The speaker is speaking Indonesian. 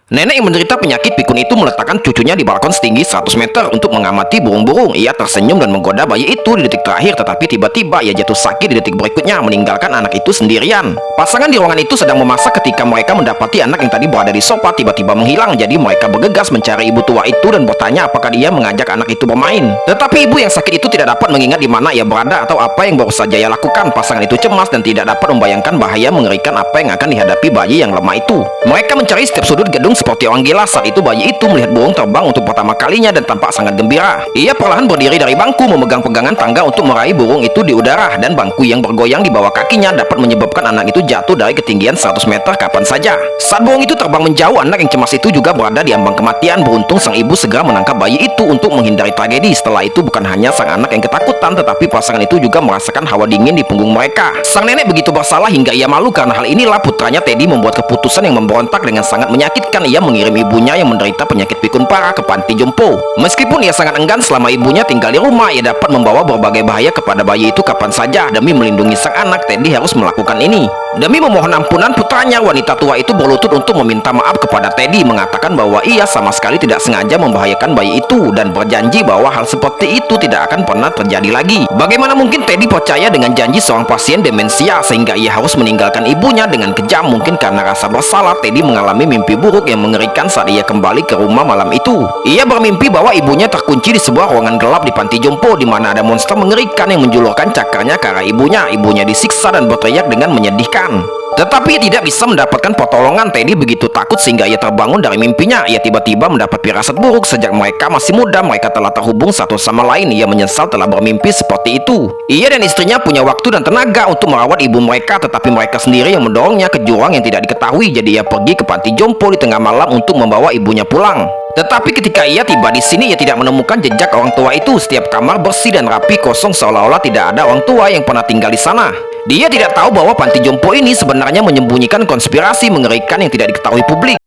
Nenek yang menderita penyakit pikun itu meletakkan cucunya di balkon setinggi 100 meter untuk mengamati burung-burung. Ia tersenyum dan menggoda bayi itu di detik terakhir, tetapi tiba-tiba ia jatuh sakit di detik berikutnya, meninggalkan anak itu sendirian. Pasangan di ruangan itu sedang memasak ketika mereka mendapati anak yang tadi berada di sofa tiba-tiba menghilang. Jadi mereka bergegas mencari ibu tua itu dan bertanya apakah dia mengajak anak itu bermain. Tetapi ibu yang sakit itu tidak dapat mengingat di mana ia berada atau apa yang baru saja ia lakukan. Pasangan itu cemas dan tidak dapat membayangkan bahaya mengerikan apa yang akan dihadapi bayi yang lemah itu. Mereka mencari setiap sudut gedung seperti orang gila. Saat itu bayi itu melihat burung terbang untuk pertama kalinya dan tampak sangat gembira. Ia perlahan berdiri dari bangku, memegang pegangan tangga untuk meraih burung itu di udara, dan bangku yang bergoyang di bawah kakinya dapat menyebabkan anak itu jatuh dari ketinggian 100 meter kapan saja. Saat burung itu terbang menjauh, anak yang cemas itu juga berada di ambang kematian. Beruntung sang ibu segera menangkap bayi itu untuk menghindari tragedi. Setelah itu bukan hanya sang anak yang ketakutan, tetapi pasangan itu juga merasakan hawa dingin di punggung mereka. Sang nenek begitu bersalah hingga ia malu. Karena hal inilah putranya Teddy membuat keputusan yang memberontak dengan sangat menyakitkan. Ia mengirim ibunya yang menderita penyakit pikun parah ke panti jompo. Meskipun ia sangat enggan selama ibunya tinggal di rumah, ia dapat membawa berbagai bahaya kepada bayi itu kapan saja. Demi melindungi sang anak, Teddy harus melakukan ini. Demi memohon ampunan putranya, wanita tua itu berlutut untuk meminta maaf kepada Teddy, mengatakan bahwa ia sama sekali tidak sengaja membahayakan bayi itu dan berjanji bahwa hal seperti itu tidak akan pernah terjadi lagi. Bagaimana mungkin Teddy percaya dengan janji seorang pasien demensia sehingga ia harus meninggalkan ibunya dengan kejam? Mungkin karena rasa bersalah, Teddy mengalami mimpi buruk yang mengerikan saat ia kembali ke rumah malam itu. Ia bermimpi bahwa ibunya terkunci di sebuah ruangan gelap di panti jompo, di mana ada monster mengerikan yang menjulurkan cakarnya ke arah ibunya. Ibunya disiksa dan berteriak dengan menyedihkan. Tetapi ia tidak bisa mendapatkan pertolongan. Teddy begitu takut sehingga ia terbangun dari mimpinya. Ia tiba-tiba mendapat firasat buruk. Sejak mereka masih muda, mereka telah terhubung satu sama lain. Ia menyesal telah bermimpi seperti itu. Ia dan istrinya punya waktu dan tenaga untuk merawat ibu mereka, tetapi mereka sendiri yang mendorongnya ke jurang yang tidak diketahui. Jadi ia pergi ke panti jompo di tengah malam untuk membawa ibunya pulang. Tetapi ketika ia tiba di sini, ia tidak menemukan jejak orang tua itu. Setiap kamar bersih dan rapi, kosong, seolah-olah tidak ada orang tua yang pernah tinggal di sana. Dia tidak tahu bahwa panti jompo ini sebenarnya menyembunyikan konspirasi mengerikan yang tidak diketahui publik.